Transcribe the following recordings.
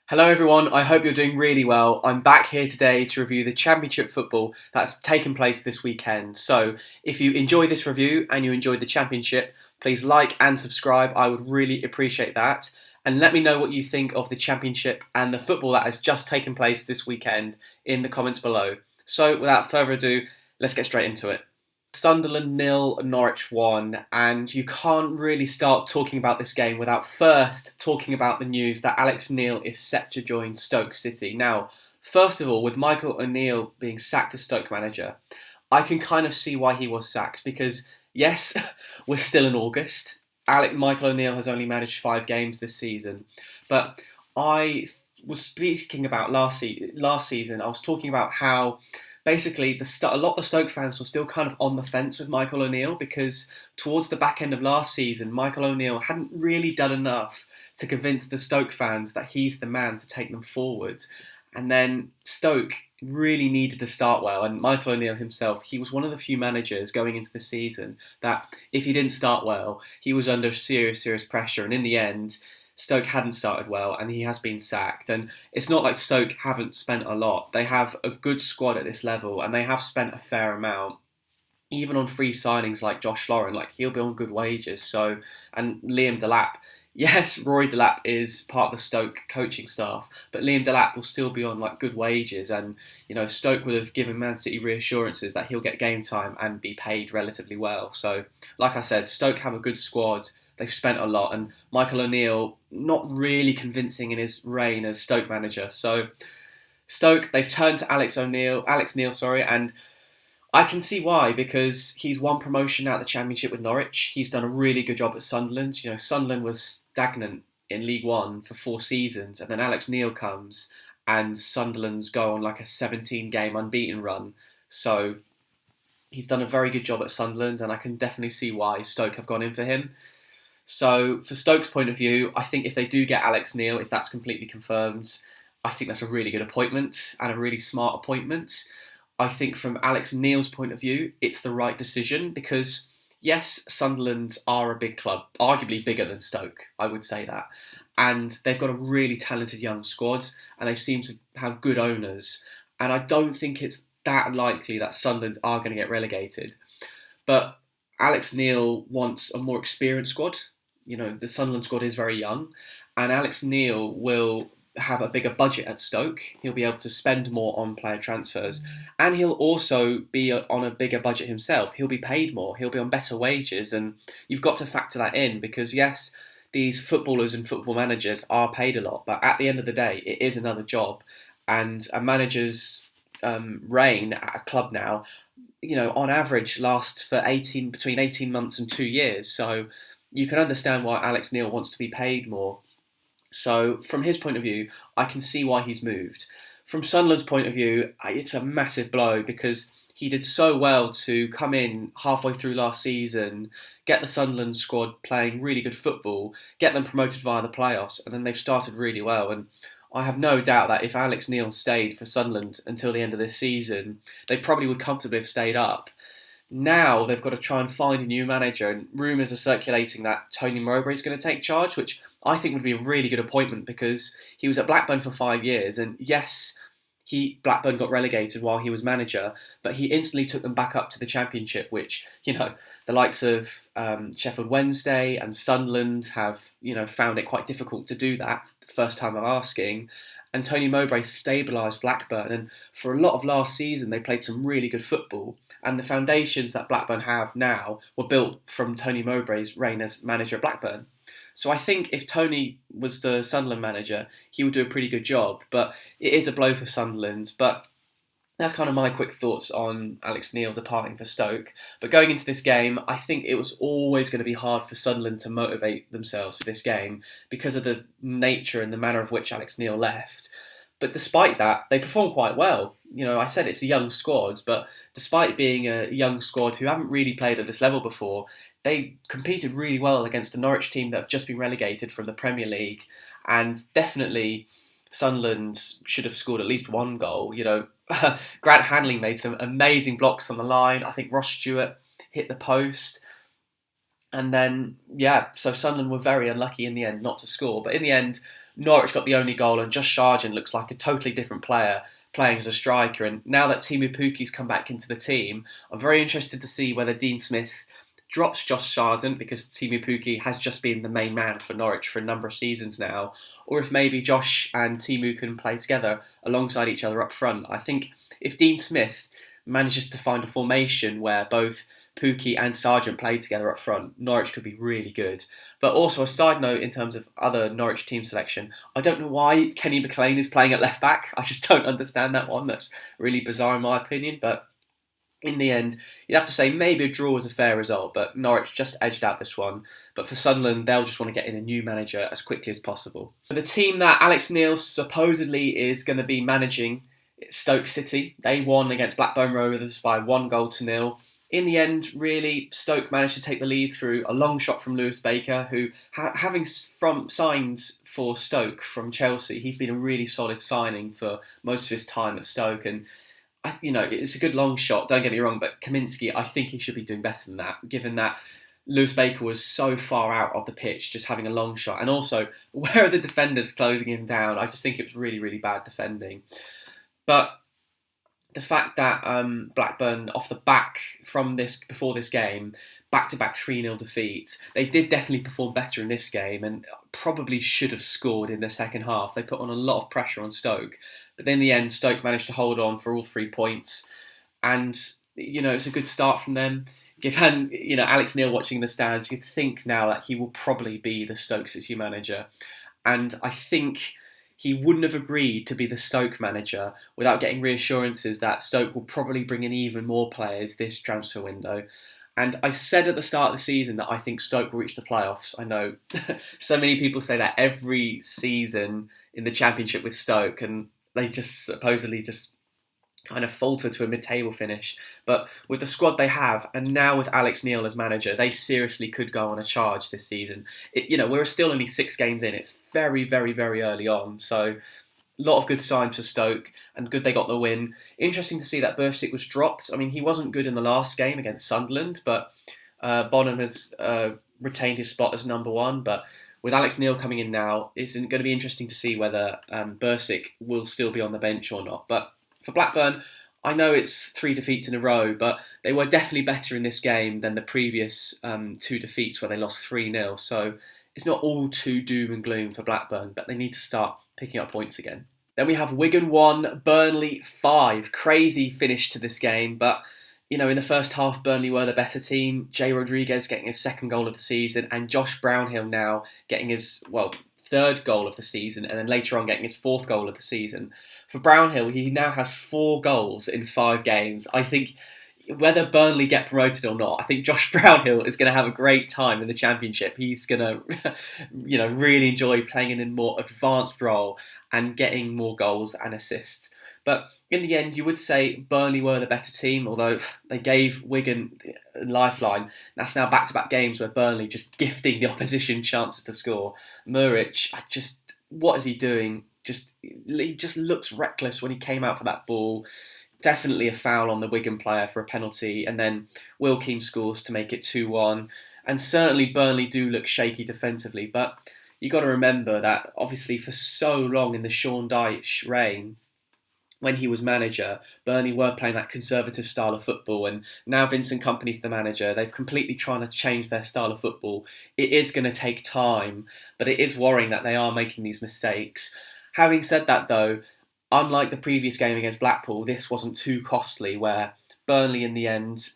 Hello everyone, I hope you're doing really well. I'm back here today to review the Championship football that's taken place this weekend. So, if you enjoy this review and you enjoyed the Championship, please like and subscribe. I would really appreciate that. And let me know what you think of the Championship and the football that has just taken place this weekend in the comments below. So, without further ado, let's get straight into it. Sunderland 0, Norwich 1, and you can't really start talking about this game without first talking about the news that Alex Neil is set to join Stoke City. Now, first of all, with Michael O'Neill being sacked as Stoke manager, I can kind of see why he was sacked because, yes, we're still in August. Michael O'Neill has only managed 5 games this season, but I was speaking about last season. I was talking about how basically a lot of the Stoke fans were still kind of on the fence with Michael O'Neill because towards the back end of last season, Michael O'Neill hadn't really done enough to convince the Stoke fans that he's the man to take them forward. And then Stoke really needed to start well, and Michael O'Neill himself, he was one of the few managers going into the season that if he didn't start well, he was under serious pressure, and in the end, Stoke hadn't started well and he has been sacked. And it's not like Stoke haven't spent a lot. They have a good squad at this level and they have spent a fair amount. Even on free signings like Josh Lauren, like he'll be on good wages. So, and Liam Delap, yes, Rory Delap is part of the Stoke coaching staff, but Liam Delap will still be on like good wages. And Stoke would have given Man City reassurances that he'll get game time and be paid relatively well. So, like I said, Stoke have a good squad. They've spent a lot, and Michael O'Neill not really convincing in his reign as Stoke manager. So Stoke, they've turned to Alex Neil, and I can see why, because he's won promotion out of the Championship with Norwich. He's done a really good job at Sunderland. Sunderland was stagnant in League One for 4 seasons, and then Alex Neil comes, and Sunderland's go on like a 17-game unbeaten run. So he's done a very good job at Sunderland, and I can definitely see why Stoke have gone in for him. So, for Stoke's point of view, I think if they do get Alex Neil, if that's completely confirmed, I think that's a really good appointment and a really smart appointment. I think from Alex Neil's point of view, it's the right decision because, yes, Sunderland are a big club, arguably bigger than Stoke, I would say that. And they've got a really talented young squad and they seem to have good owners. And I don't think it's that likely that Sunderland are going to get relegated. But Alex Neil wants a more experienced squad. The Sunderland squad is very young, and Alex Neil will have a bigger budget at Stoke. He'll be able to spend more on player transfers, and he'll also be on a bigger budget himself. He'll be paid more, he'll be on better wages, and you've got to factor that in because, yes, these footballers and football managers are paid a lot, but at the end of the day, it is another job, and a manager's reign at a club now, on average lasts for between 18 months and 2 years. So you can understand why Alex Neil wants to be paid more. So from his point of view, I can see why he's moved. From Sunderland's point of view, it's a massive blow because he did so well to come in halfway through last season, get the Sunderland squad playing really good football, get them promoted via the playoffs, and then they've started really well. And I have no doubt that if Alex Neil stayed for Sunderland until the end of this season, they probably would comfortably have stayed up. Now they've got to try and find a new manager, and rumours are circulating that Tony Mowbray is going to take charge, which I think would be a really good appointment because he was at Blackburn for 5 years, and yes, Blackburn got relegated while he was manager, but he instantly took them back up to the Championship, which, the likes of Sheffield Wednesday and Sunderland have, found it quite difficult to do that the first time of asking. And Tony Mowbray stabilised Blackburn, and for a lot of last season they played some really good football, and the foundations that Blackburn have now were built from Tony Mowbray's reign as manager at Blackburn. So I think if Tony was the Sunderland manager, he would do a pretty good job, but it is a blow for Sunderland. But that's kind of my quick thoughts on Alex Neil departing for Stoke. But going into this game, I think it was always going to be hard for Sunderland to motivate themselves for this game because of the nature and the manner of which Alex Neil left. But despite that, they performed quite well. I said it's a young squad, but despite being a young squad who haven't really played at this level before, they competed really well against a Norwich team that have just been relegated from the Premier League. And definitely Sunderland should have scored at least 1 goal. Grant Hanley made some amazing blocks on the line. I think Ross Stewart hit the post. And then, so Sunderland were very unlucky in the end not to score. But in the end, Norwich got the only goal, and Josh Sargent looks like a totally different player playing as a striker. And now that Timu Puki's come back into the team, I'm very interested to see whether Dean Smith drops Josh Sargent, because Timu Puki has just been the main man for Norwich for a number of seasons now, or if maybe Josh and Timu can play together alongside each other up front. I think if Dean Smith manages to find a formation where both Pookie and Sargent play together up front, Norwich could be really good. But also a side note in terms of other Norwich team selection, I don't know why Kenny McLean is playing at left back. I just don't understand that one. That's really bizarre in my opinion. But in the end, you'd have to say maybe a draw was a fair result, but Norwich just edged out this one. But for Sunderland, they'll just want to get in a new manager as quickly as possible. The team that Alex Neil supposedly is going to be managing, Stoke City. They won against Blackburn Rovers by 1-0. In the end, really, Stoke managed to take the lead through a long shot from Lewis Baker, who, having signed for Stoke from Chelsea, he's been a really solid signing for most of his time at Stoke. And, it's a good long shot, don't get me wrong, but Kaminsky, I think he should be doing better than that, given that Lewis Baker was so far out of the pitch, just having a long shot. And also, where are the defenders closing him down? I just think it was really, really bad defending. But the fact that Blackburn, off the back before this game, back-to-back 3-0 defeats, they did definitely perform better in this game and probably should have scored in the second half. They put on a lot of pressure on Stoke. But in the end, Stoke managed to hold on for all 3 points. And, it's a good start from them. Given, Alex Neil watching the stands, you'd think now that he will probably be the Stoke City manager. And I think he wouldn't have agreed to be the Stoke manager without getting reassurances that Stoke will probably bring in even more players this transfer window. And I said at the start of the season that I think Stoke will reach the playoffs. I know so many people say that every season in the Championship with Stoke, and they just supposedly just kind of falter to a mid-table finish. But with the squad they have, and now with Alex Neil as manager, they seriously could go on a charge this season. We're still only 6 games in. It's very, very, very early on. So a lot of good signs for Stoke, and good they got the win. Interesting to see that Bursik was dropped. I mean, he wasn't good in the last game against Sunderland, but Bonham has retained his spot as number 1. But with Alex Neil coming in now, it's going to be interesting to see whether Bursik will still be on the bench or not. But for Blackburn, I know it's 3 defeats in a row, but they were definitely better in this game than the previous 2 defeats where they lost 3-0. So it's not all too doom and gloom for Blackburn, but they need to start picking up points again. Then we have Wigan 1, Burnley 5. Crazy finish to this game, but in the first half, Burnley were the better team. Jay Rodriguez getting his 2nd goal of the season, and Josh Brownhill now getting his, 3rd goal of the season, and then later on getting his 4th goal of the season. For Brownhill, he now has 4 goals in 5 games. I think whether Burnley get promoted or not, I think Josh Brownhill is going to have a great time in the Championship. He's going to, really enjoy playing in a more advanced role and getting more goals and assists. But in the end, you would say Burnley were the better team, although they gave Wigan a lifeline. That's now back-to-back games where Burnley just gifting the opposition chances to score. Muric, what is he doing? He just looks reckless when he came out for that ball. Definitely a foul on the Wigan player for a penalty, and then Wilkins scores to make it 2-1. And certainly Burnley do look shaky defensively, but you got to remember that obviously for so long in the Sean Dyche reign, when he was manager, Burnley were playing that conservative style of football, and now Vincent Kompany's the manager. They've completely trying to change their style of football. It is going to take time, but it is worrying that they are making these mistakes. Having said that though, unlike the previous game against Blackpool, this wasn't too costly, where Burnley in the end,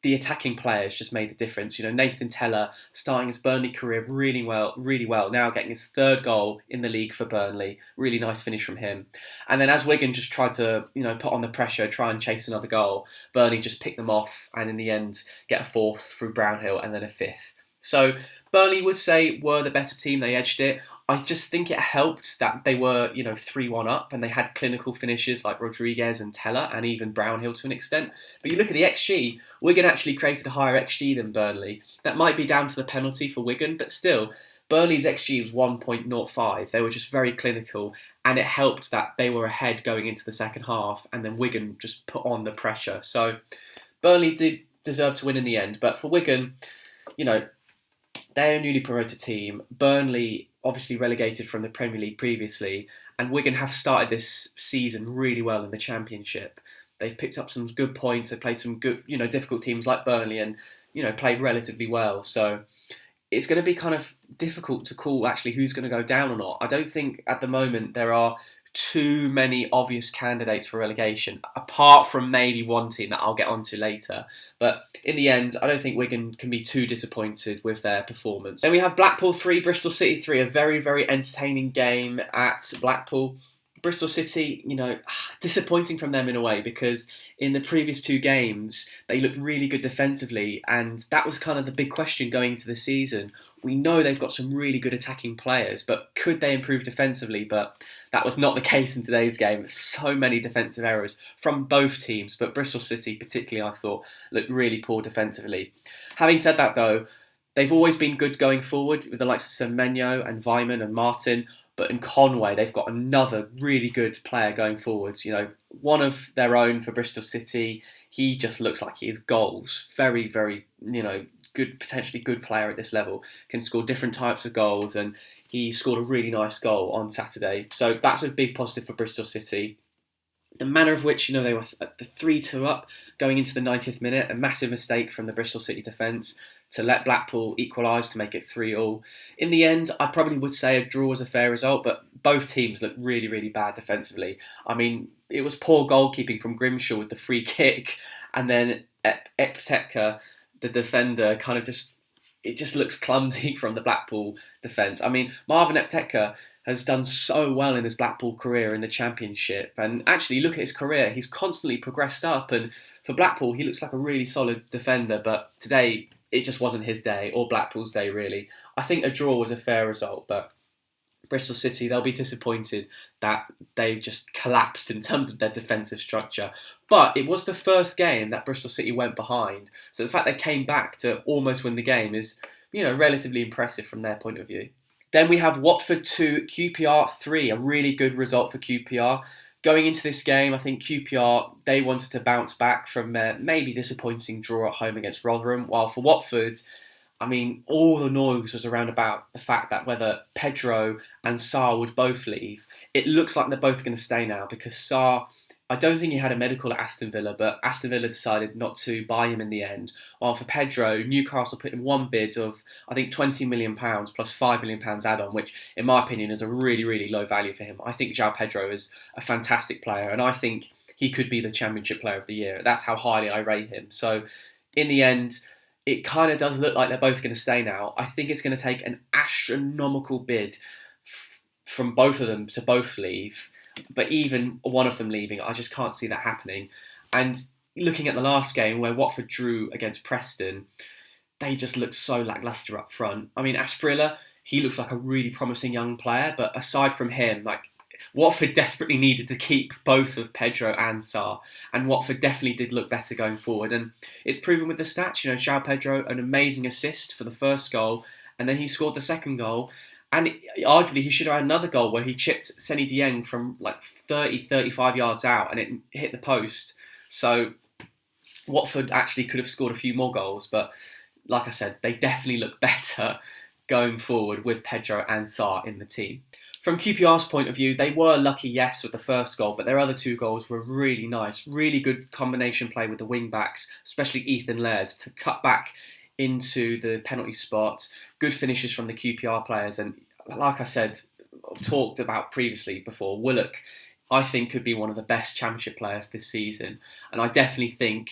the attacking players just made the difference. Nathan Tella starting his Burnley career really well, now getting his 3rd goal in the league for Burnley. Really nice finish from him. And then as Wigan just tried to, put on the pressure, try and chase another goal, Burnley just picked them off and in the end get a 4th through Brownhill and then a 5th. So Burnley would say were the better team, they edged it. I just think it helped that they were, 3-1 up and they had clinical finishes like Rodriguez and Tella and even Brownhill to an extent. But you look at the XG, Wigan actually created a higher XG than Burnley. That might be down to the penalty for Wigan, but still, Burnley's XG was 1.05. They were just very clinical, and it helped that they were ahead going into the second half and then Wigan just put on the pressure. So Burnley did deserve to win in the end, but for Wigan, they're a newly promoted team. Burnley obviously relegated from the Premier League previously, and Wigan have started this season really well in the Championship. They've picked up some good points. They've played some good, difficult teams like Burnley, and played relatively well. So it's going to be kind of difficult to call actually who's going to go down or not. I don't think at the moment there are too many obvious candidates for relegation, apart from maybe one team that I'll get onto later. But in the end, I don't think Wigan can be too disappointed with their performance. Then we have Blackpool 3, Bristol City 3, a very, very entertaining game at Blackpool. Bristol City, disappointing from them in a way, because in the previous two games, they looked really good defensively, and that was kind of the big question going into the season. We know they've got some really good attacking players, but could they improve defensively? But that was not the case in today's game. So many defensive errors from both teams, but Bristol City particularly, I thought, looked really poor defensively. Having said that, though, they've always been good going forward with the likes of Semenyo and Vyman and Martin. But in Conway, they've got another really good player going forwards. One of their own for Bristol City. He just looks like he has goals. Very, very, good, potentially good player at this level. Can score different types of goals, and he scored a really nice goal on Saturday. So that's a big positive for Bristol City. The manner of which, they were 3-2 up going into the 90th minute. A massive mistake from the Bristol City defence to let Blackpool equalise to make it 3-3. In the end, I probably would say a draw was a fair result, but both teams looked really, really bad defensively. I mean, it was poor goalkeeping from Grimshaw with the free kick, and then Eptetka, the defender, it just looks clumsy from the Blackpool defence. I mean, Marvin Eptetka has done so well in his Blackpool career in the Championship, and actually look at his career, he's constantly progressed up, and for Blackpool, he looks like a really solid defender, but today, it just wasn't his day, or Blackpool's day, really. I think a draw was a fair result, but Bristol City, they'll be disappointed that they just collapsed in terms of their defensive structure. But it was the first game that Bristol City went behind, so the fact they came back to almost win the game is, relatively impressive from their point of view. Then we have Watford 2, QPR 3, a really good result for QPR. Going into this game, I think QPR, they wanted to bounce back from their maybe disappointing draw at home against Rotherham, while for Watford, I mean, all the noise was around about the fact that whether Pedro and Sarr would both leave. It looks like they're both going to stay now, because Sarr, I don't think he had a medical at Aston Villa, but Aston Villa decided not to buy him in the end. While for Pedro, Newcastle put in one bid of, I think, £20 million plus £5 million add-on, which, in my opinion, is a really, really low value for him. I think João Pedro is a fantastic player, and I think he could be the Championship Player of the Year. That's how highly I rate him. So, in the end, it kind of does look like they're both going to stay now. I think it's going to take an astronomical bid from both of them to both leave. But even one of them leaving, I just can't see that happening. And looking at the last game where Watford drew against Preston, they just looked so lacklustre up front. I mean, Asprilla, he looks like a really promising young player, but aside from him, Watford desperately needed to keep both of Pedro and Sarr, and Watford definitely did look better going forward. And it's proven with the stats. João Pedro, an amazing assist for the first goal, and then he scored the second goal. And arguably, he should have had another goal where he chipped Seny Dieng from 35 yards out and it hit the post. So Watford actually could have scored a few more goals. But like I said, they definitely look better going forward with Pedro and Sarr in the team. From QPR's point of view, they were lucky, yes, with the first goal, but their other two goals were really nice. Really good combination play with the wing-backs, especially Ethan Laird, to cut back into the penalty spot. Good finishes from the QPR players, and like I said, talked about previously before, Willock, I think, could be one of the best Championship players this season, and I definitely think,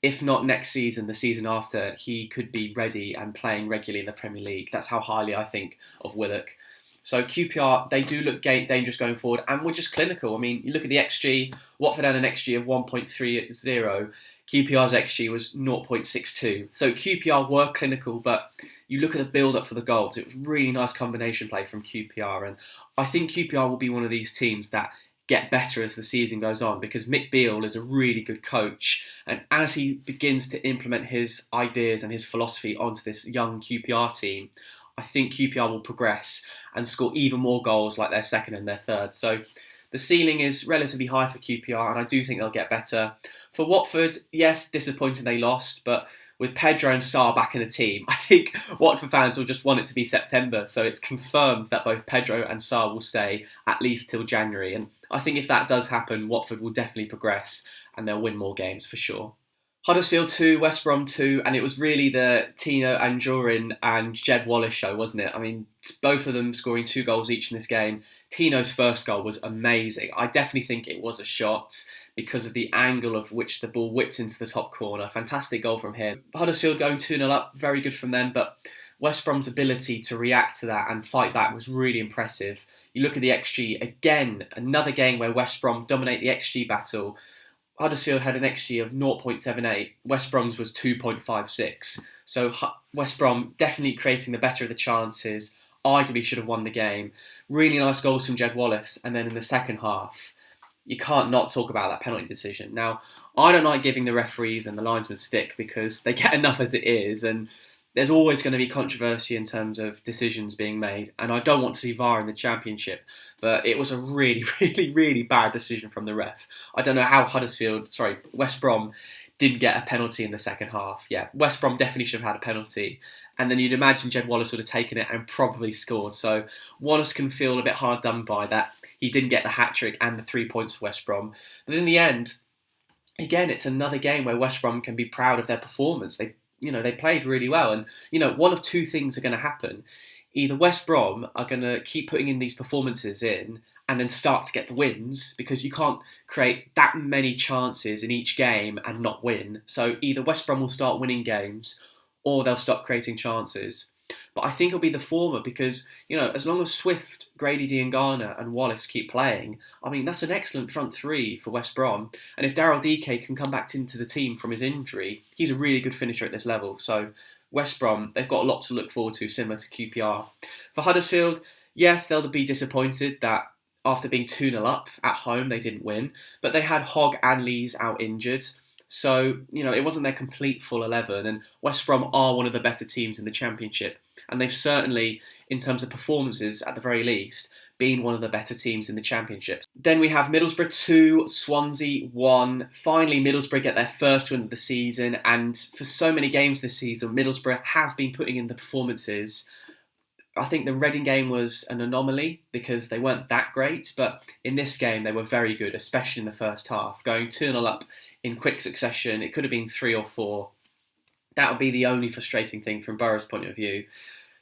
if not next season, the season after, he could be ready and playing regularly in the Premier League. That's how highly I think of Willock. So QPR, they do look dangerous going forward, and we're just clinical. I mean, you look at the XG, Watford had an XG of 1.30, QPR's XG was 0.62. So QPR were clinical, but you look at the build-up for the goals, it was really nice combination play from QPR, and I think QPR will be one of these teams that get better as the season goes on, because Mick Beale is a really good coach, and as he begins to implement his ideas and his philosophy onto this young QPR team, I think QPR will progress and score even more goals like their second and their third. So the ceiling is relatively high for QPR, and I do think they'll get better. For Watford, yes, disappointing they lost, but with Pedro and Sarr back in the team, I think Watford fans will just want it to be September. So it's confirmed that both Pedro and Sarr will stay at least till January. And I think if that does happen, Watford will definitely progress and they'll win more games for sure. Huddersfield 2, West Brom 2, and it was really the Tino Anjorin and Jed Wallace show, wasn't it? I mean, both of them scoring 2 goals each in this game. Tino's first goal was amazing. I definitely think it was a shot because of the angle of which the ball whipped into the top corner. Fantastic goal from him. Huddersfield going 2-0 up, very good from them, but West Brom's ability to react to that and fight back was really impressive. You look at the XG, again, another game where West Brom dominate the XG battle. Huddersfield had an XG of 0.78, West Brom's was 2.56. So West Brom definitely creating the better of the chances, arguably should have won the game. Really nice goals from Jed Wallace, and then in the second half, you can't not talk about that penalty decision. Now, I don't like giving the referees and the linesmen stick because they get enough as it is, and there's always going to be controversy in terms of decisions being made, and I don't want to see VAR in the Championship, but it was a really, really, really bad decision from the ref. I don't know how West Brom didn't get a penalty in the second half. Yeah, West Brom definitely should have had a penalty, and then you'd imagine Jed Wallace would have taken it and probably scored. So Wallace can feel a bit hard done by that. He didn't get the hat-trick and the 3 points for West Brom. But in the end, again, it's another game where West Brom can be proud of their performance. They played really well, and one of two things are going to happen. Either West Brom are going to keep putting in these performances in and then start to get the wins, because you can't create that many chances in each game and not win. So either West Brom will start winning games or they'll stop creating chances. But I think it'll be the former, because, as long as Swift, Grady Diangana and Wallace keep playing, I mean, that's an excellent front three for West Brom. And if Daryl DK can come back into the team from his injury, he's a really good finisher at this level. So West Brom, they've got a lot to look forward to, similar to QPR. For Huddersfield, yes, they'll be disappointed that after being 2-0 up at home, they didn't win. But they had Hogg and Lees out injured. So, it wasn't their complete full 11, and West Brom are one of the better teams in the Championship. And they've certainly, in terms of performances at the very least, been one of the better teams in the Championship. Then we have Middlesbrough 2, Swansea 1. Finally, Middlesbrough get their first win of the season, and for so many games this season, Middlesbrough have been putting in the performances. I think the Reading game was an anomaly because they weren't that great, but in this game they were very good, especially in the first half. Going 2-0 up in quick succession, it could have been 3 or 4. That would be the only frustrating thing from Borough's point of view.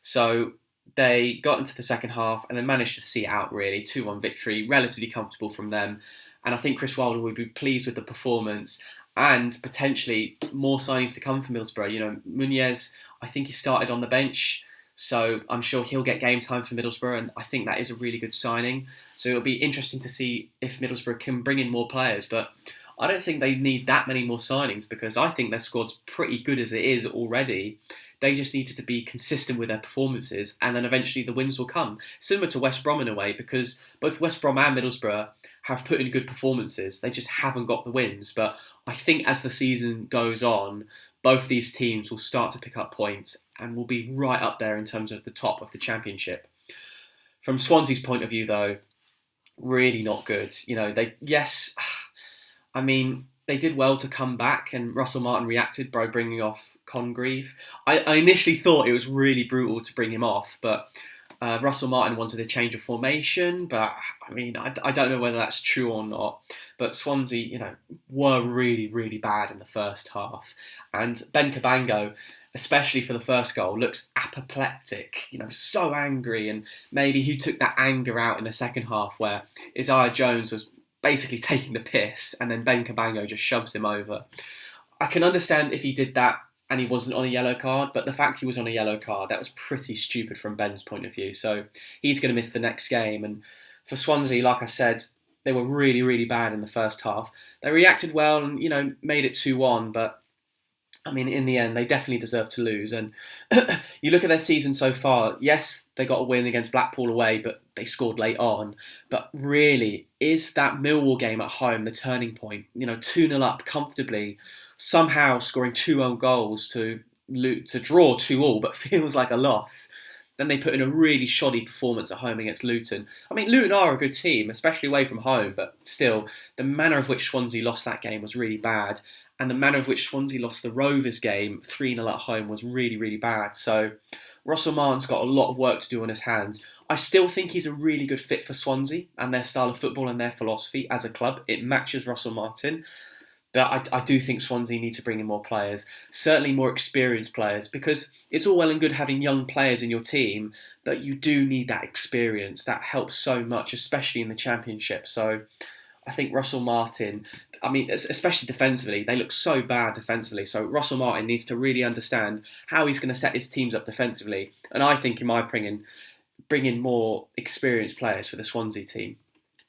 So they got into the second half and then managed to see it out, really. 2-1 victory, relatively comfortable from them. And I think Chris Wilder would be pleased with the performance and potentially more signings to come from Middlesbrough. Muniz, I think he started on the bench, so I'm sure he'll get game time for Middlesbrough, and I think that is a really good signing. So it'll be interesting to see if Middlesbrough can bring in more players, but I don't think they need that many more signings because I think their squad's pretty good as it is already. They just needed to be consistent with their performances, and then eventually the wins will come. Similar to West Brom in a way, because both West Brom and Middlesbrough have put in good performances. They just haven't got the wins. But I think as the season goes on, both these teams will start to pick up points and will be right up there in terms of the top of the Championship. From Swansea's point of view, though, really not good. They did well to come back, and Russell Martin reacted by bringing off Congreve. I initially thought it was really brutal to bring him off, but Russell Martin wanted a change of formation, but I don't know whether that's true or not. But Swansea, were really, really bad in the first half. And Ben Cabango, especially for the first goal, looks apoplectic, so angry. And maybe he took that anger out in the second half where Isaiah Jones was basically taking the piss, and then Ben Cabango just shoves him over. I can understand if he did that and he wasn't on a yellow card, but the fact he was on a yellow card, that was pretty stupid from Ben's point of view. So he's going to miss the next game. And for Swansea, like I said, they were really, really bad in the first half. They reacted well and, made it 2-1, but in the end, they definitely deserve to lose. And you look at their season so far, yes, they got a win against Blackpool away, but they scored late on. But really, is that Millwall game at home the turning point? 2-0 up comfortably, somehow scoring 2 own goals to draw 2-2, but feels like a loss. Then they put in a really shoddy performance at home against Luton. Luton are a good team, especially away from home, but still, the manner of which Swansea lost that game was really bad. and the manner of which Swansea lost the Rovers game 3-0 at home was really, really bad. So Russell Martin's got a lot of work to do on his hands. I still think he's a really good fit for Swansea and their style of football and their philosophy as a club. It matches Russell Martin. But I do think Swansea need to bring in more players, certainly more experienced players, because it's all well and good having young players in your team, but you do need that experience. That helps so much, especially in the Championship. So I think Russell Martin, I mean, especially defensively, they look so bad defensively. So Russell Martin needs to really understand how he's going to set his teams up defensively. And I think, in my opinion, bring in more experienced players for the Swansea team.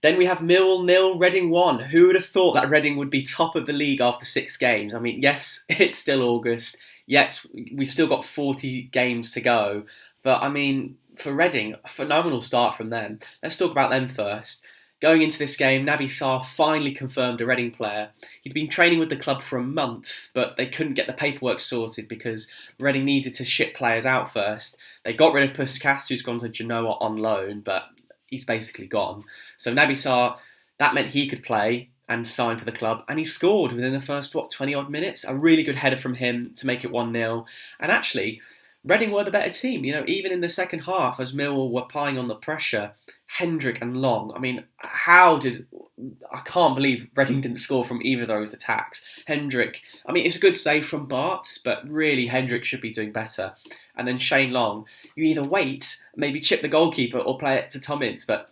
Then we have Millwall 0, Reading 1. Who would have thought that Reading would be top of the league after 6 games? I mean, yes, it's still August, yet we've still got 40 games to go. But I mean, for Reading, a phenomenal start from them. Let's talk about them first. Going into this game, Naby Sarr finally confirmed a Reading player. He'd been training with the club for a month, but they couldn't get the paperwork sorted because Reading needed to ship players out first. They got rid of Puskas, who's gone to Genoa on loan, but he's basically gone. So Naby Sarr, that meant he could play and sign for the club. And he scored within the first, 20-odd minutes. A really good header from him to make it 1-0. And actually, Reading were the better team. You know, even in the second half, as Millwall were piling on the pressure, Hendrick and Long, I mean, I can't believe Reading didn't score from either of those attacks. Hendrick, I mean, it's a good save from Bart, but really Hendrick should be doing better. And then Shane Long, you either wait, maybe chip the goalkeeper or play it to Tom Ince, but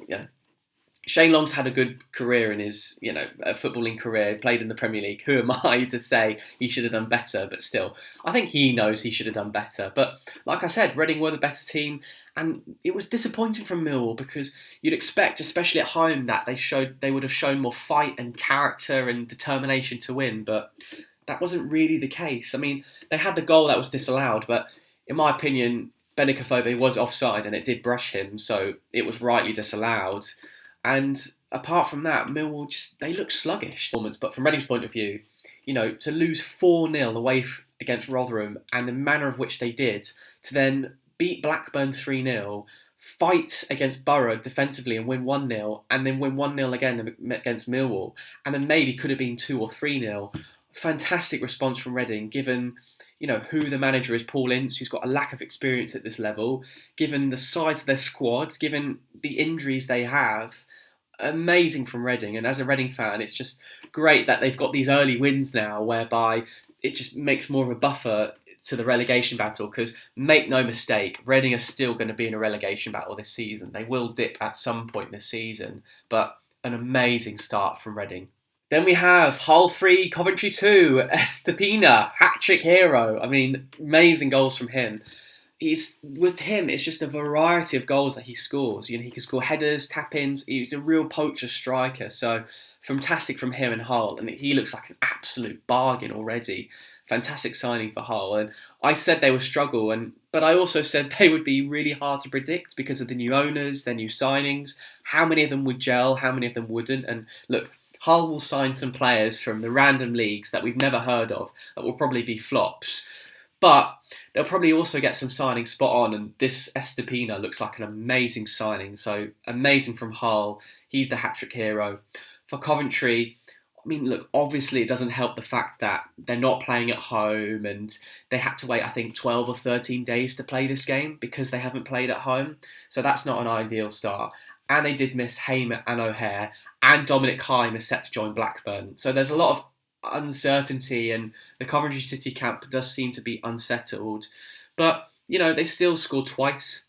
Shane Long's had a good career in his, a footballing career, played in the Premier League. Who am I to say he should have done better? But still, I think he knows he should have done better. But like I said, Reading were the better team, and it was disappointing from Millwall because you'd expect, especially at home, that they would have shown more fight and character and determination to win. But that wasn't really the case. I mean, they had the goal that was disallowed, but in my opinion, Benicofobia was offside and it did brush him, so it was rightly disallowed. And apart from that, Millwall they look sluggish. But from Reading's point of view, to lose 4-0 away against Rotherham and the manner of which they did, to then beat Blackburn 3-0, fight against Borough defensively and win 1-0, and then win 1-0 again against Millwall, and then maybe could have been 2 or 3-0. Fantastic response from Reading, given who the manager is, Paul Ince, who's got a lack of experience at this level, given the size of their squad, given the injuries they have. Amazing from Reading, and as a Reading fan, it's just great that they've got these early wins now, whereby it just makes more of a buffer to the relegation battle. Because make no mistake, Reading are still going to be in a relegation battle this season. They will dip at some point this season, but an amazing start from Reading. Then we have Hull 3, Coventry 2, Estepina, hat-trick hero. I mean, amazing goals from him. With him, it's just a variety of goals that he scores. He can score headers, tap-ins. He's a real poacher striker. So fantastic from him and Hull. And he looks like an absolute bargain already. Fantastic signing for Hull. And I said they would struggle, but I also said they would be really hard to predict because of the new owners, their new signings. How many of them would gel? How many of them wouldn't? And look, Hull will sign some players from the random leagues that we've never heard of that will probably be flops. But they'll probably also get some signings spot on, and this Estepina looks like an amazing signing. So amazing from Hull. He's the hat-trick hero. For Coventry, I mean, look, obviously it doesn't help the fact that they're not playing at home and they had to wait, I think, 12 or 13 days to play this game because they haven't played at home. So that's not an ideal start. And they did miss Hamer and O'Hare, and Dominic Heim is set to join Blackburn. So there's a lot of uncertainty, and the Coventry City camp does seem to be unsettled. But, they still scored twice,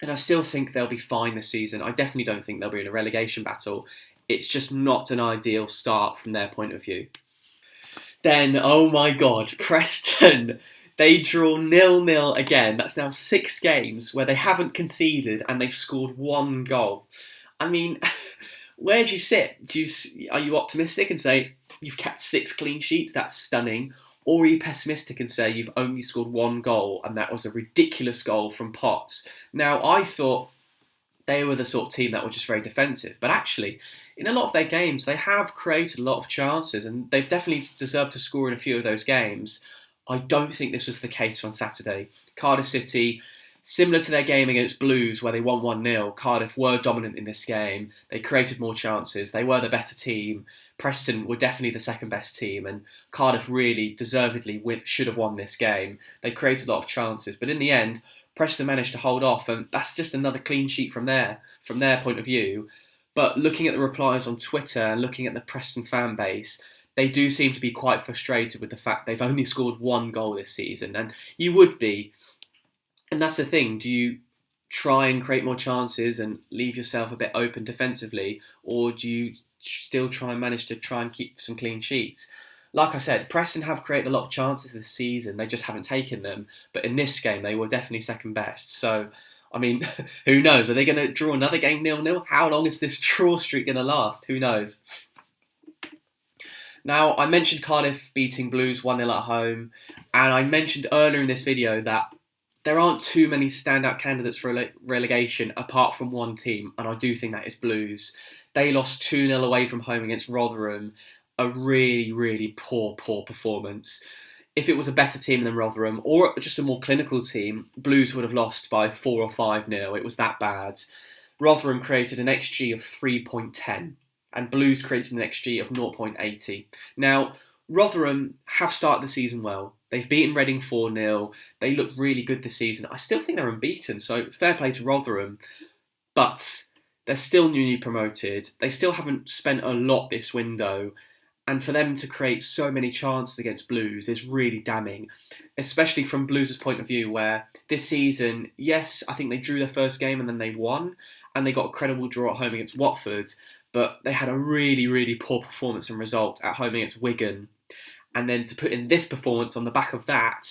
and I still think they'll be fine this season. I definitely don't think they'll be in a relegation battle. It's just not an ideal start from their point of view. Then, oh my God, Preston. They draw 0-0 again. That's now 6 games where they haven't conceded and they've scored 1 goal. I mean, where do you sit? Are you optimistic and say you've kept 6 clean sheets? That's stunning. Or are you pessimistic and say you've only scored 1 goal and that was a ridiculous goal from Potts? Now, I thought they were the sort of team that were just very defensive. But actually, in a lot of their games, they have created a lot of chances and they've definitely deserved to score in a few of those games. I don't think this was the case on Saturday. Cardiff City, Similar to their game against Blues where they won 1-0, Cardiff were dominant in this game. They created more chances. They were the better team. Preston were definitely the second best team, and Cardiff really deservedly should have won this game. They created a lot of chances, but in the end, Preston managed to hold off, and that's just another clean sheet from their point of view. But looking at the replies on Twitter and looking at the Preston fan base, they do seem to be quite frustrated with the fact they've only scored 1 goal this season, and you would be. And that's the thing, do you try and create more chances and leave yourself a bit open defensively, or do you still try and manage to keep some clean sheets? Like I said, Preston have created a lot of chances this season, they just haven't taken them, but in this game they were definitely second best. So, I mean, who knows? Are they going to draw another game 0-0? How long is this draw streak going to last? Who knows? Now, I mentioned Cardiff beating Blues 1-0 at home, and I mentioned earlier in this video that there aren't too many standout candidates for relegation apart from one team, and I do think that is Blues. They lost 2-0 away from home against Rotherham. A really, really poor performance. If it was a better team than Rotherham, or just a more clinical team, Blues would have lost by 4 or 5-0. It was that bad. Rotherham created an XG of 3.10, and Blues created an XG of 0.80. Now, Rotherham have started the season well. They've beaten Reading 4-0. They look really good this season. I still think they're unbeaten, so fair play to Rotherham. But they're still newly promoted. They still haven't spent a lot this window. And for them to create so many chances against Blues is really damning, especially from Blues' point of view, where this season, yes, I think they drew their first game and then they won, and they got a credible draw at home against Watford, but they had a really, really poor performance and result at home against Wigan. And then to put in this performance on the back of that,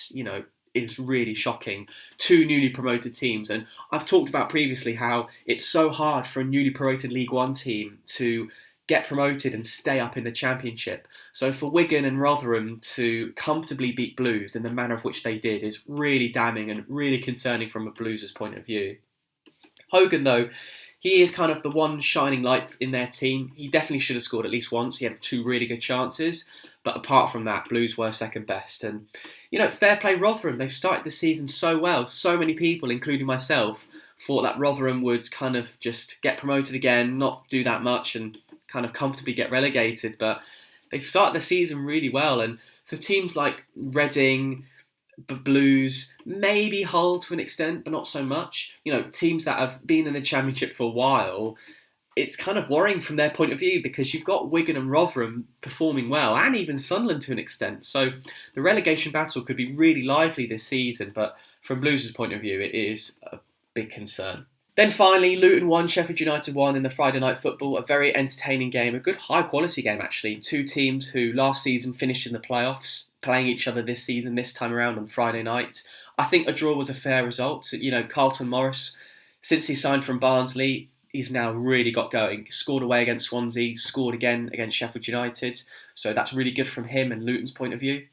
is really shocking. 2 newly promoted teams, and I've talked about previously how it's so hard for a newly promoted League One team to get promoted and stay up in the Championship. So for Wigan and Rotherham to comfortably beat Blues in the manner of which they did is really damning and really concerning from a Blues' point of view. Hogan, though, he is kind of the one shining light in their team. He definitely should have scored at least once. He had 2 really good chances. But apart from that, Blues were second best. And, fair play Rotherham. They've started the season so well. So many people, including myself, thought that Rotherham would kind of just get promoted again, not do that much and kind of comfortably get relegated. But they've started the season really well. And for teams like Reading, the Blues, maybe Hull to an extent, but not so much. Teams that have been in the Championship for a while, it's kind of worrying from their point of view because you've got Wigan and Rotherham performing well, and even Sunderland to an extent. So the relegation battle could be really lively this season, but from Blues' point of view, it is a big concern. Then finally, Luton won, Sheffield United won in the Friday night football. A very entertaining game, a good high-quality game actually. 2 teams who last season finished in the playoffs, playing each other this season, this time around on Friday night. I think a draw was a fair result. Carlton Morris, since he signed from Barnsley, he's now really got going. Scored away against Swansea, scored again against Sheffield United. So that's really good from him and Luton's point of view.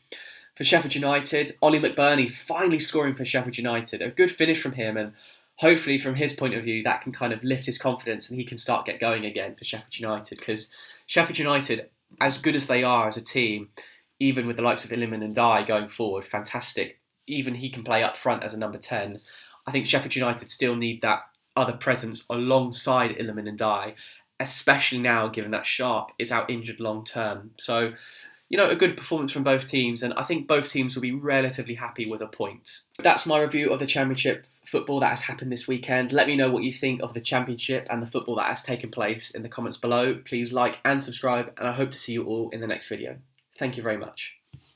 For Sheffield United, Ollie McBurney finally scoring for Sheffield United. A good finish from him, and hopefully from his point of view that can kind of lift his confidence and he can start get going again for Sheffield United. Because Sheffield United, as good as they are as a team, even with the likes of Iliman and Dye going forward, fantastic. Even he can play up front as a number 10. I think Sheffield United still need that other presence alongside Iliman and Dye, especially now given that Sharp is out injured long term. So, a good performance from both teams, and I think both teams will be relatively happy with a point. That's my review of the Championship football that has happened this weekend. Let me know what you think of the Championship and the football that has taken place in the comments below. Please like and subscribe, and I hope to see you all in the next video. Thank you very much.